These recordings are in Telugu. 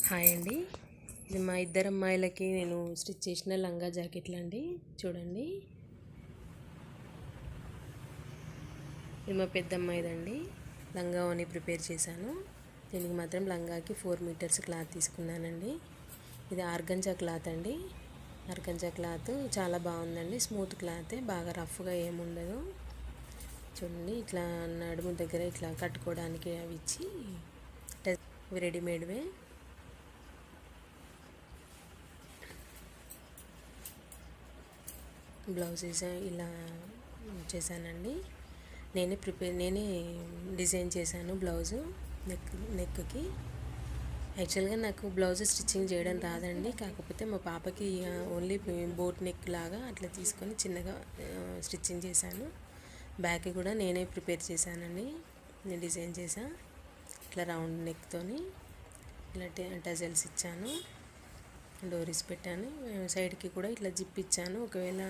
హాయ్ అండి. ఇది మా ఇద్దరు అమ్మాయిలకి నేను స్టిచ్ చేసిన లంగా జాకెట్లు అండి. చూడండి, ఇది మా పెద్ద అమ్మాయిదండి. లంగా అని ప్రిపేర్ చేశాను. దీనికి మాత్రం లంగాకి 4 మీటర్స్ క్లాత్ తీసుకున్నానండి. ఇది ఆర్గంజా క్లాత్ అండి. ఆర్గంజా క్లాత్ చాలా బాగుందండి. స్మూత్ క్లాతే, బాగా రఫ్గా ఏముండదు. చూడండి, ఇట్లా నడుము దగ్గర ఇట్లా కట్టుకోవడానికి అవి ఇచ్చి ఇవి రెడీమేడ్వే. బ్లౌజెస్ ఇలా చేశానండి. నేనే డిజైన్ చేశాను బ్లౌజు నెక్కి. యాక్చువల్గా నాకు బ్లౌజ్ స్టిచ్చింగ్ చేయడం రాదండి. కాకపోతే మా పాపకి ఓన్లీ బోట్ నెక్ లాగా అట్లా తీసుకొని చిన్నగా స్టిచ్చింగ్ చేశాను. బ్యాక్ కూడా నేనే ప్రిపేర్ చేశానండి. నేను డిజైన్ చేశా. ఇట్లా రౌండ్ నెక్తోని ఇలా టజల్స్ ఇచ్చాను, డోరీస్ పెట్టాను. సైడ్కి కూడా ఇట్లా జిప్ ఇచ్చాను. ఒకవేళ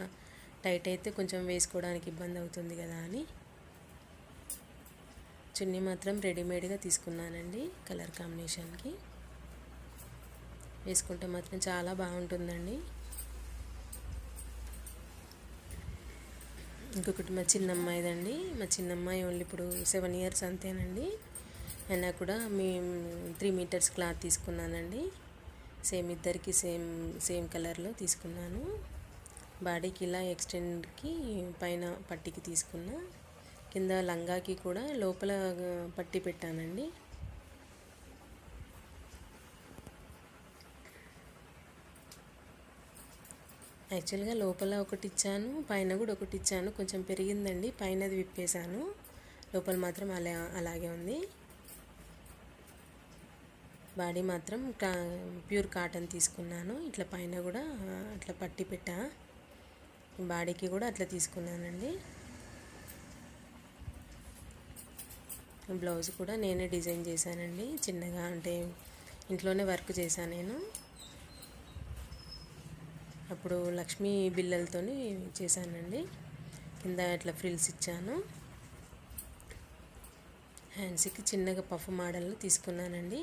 టైట్ అయితే కొంచెం వేసుకోవడానికి ఇబ్బంది అవుతుంది కదా అని. చున్నీ మాత్రం రెడీమేడ్గా తీసుకున్నానండి. కలర్ కాంబినేషన్కి వేసుకుంటే మాత్రం చాలా బాగుంటుందండి. ఇంకొకటి మా చిన్నమ్మాయిదండి. మా చిన్నమ్మాయి ఓన్లీ ఇప్పుడు 7 ఇయర్స్ అంతేనండి. అయినా కూడా మేము 3 మీటర్స్ క్లాత్ తీసుకున్నానండి. ఇద్దరికి సేమ్ కలర్లో తీసుకున్నాను. బాడీకి ఇలా ఎక్స్టెండ్కి పైన పట్టికి తీసుకున్నా. కింద లంగాకి కూడా లోపల పట్టి పెట్టానండి. యాక్చువల్గా లోపల ఒకటి ఇచ్చాను, పైన కూడా ఒకటి ఇచ్చాను. కొంచెం పెరిగిందండి, పైనది విప్పేశాను. లోపల మాత్రం అలాగే ఉంది. బాడీ మాత్రం ప్యూర్ కాటన్ తీసుకున్నాను. ఇట్లా పైన కూడా అట్లా పట్టి పెట్టా. బాడీకి కూడా అట్లా తీసుకున్నానండి. బ్లౌజ్ కూడా నేనే డిజైన్ చేశానండి. చిన్నగా అంటే ఇంట్లోనే వర్క్ చేశాను నేను. అప్పుడు లక్ష్మీ బిళ్ళలతో చేశానండి. కింద ఇట్లా ఫ్రిల్స్ ఇచ్చాను. హ్యాండ్స్కి చిన్నగా పఫ్ మోడల్లో తీసుకున్నానండి.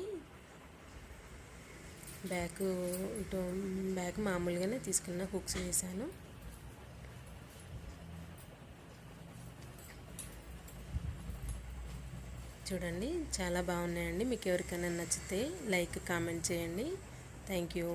బ్యాక్ మామూలుగానే తీసుకున్న, హుక్స్ వేసాను. చూడండి, చాలా బాగున్నాయండి. మీకు ఎవరికైనా నచ్చితే లైక్ కామెంట్ చేయండి. Thank you.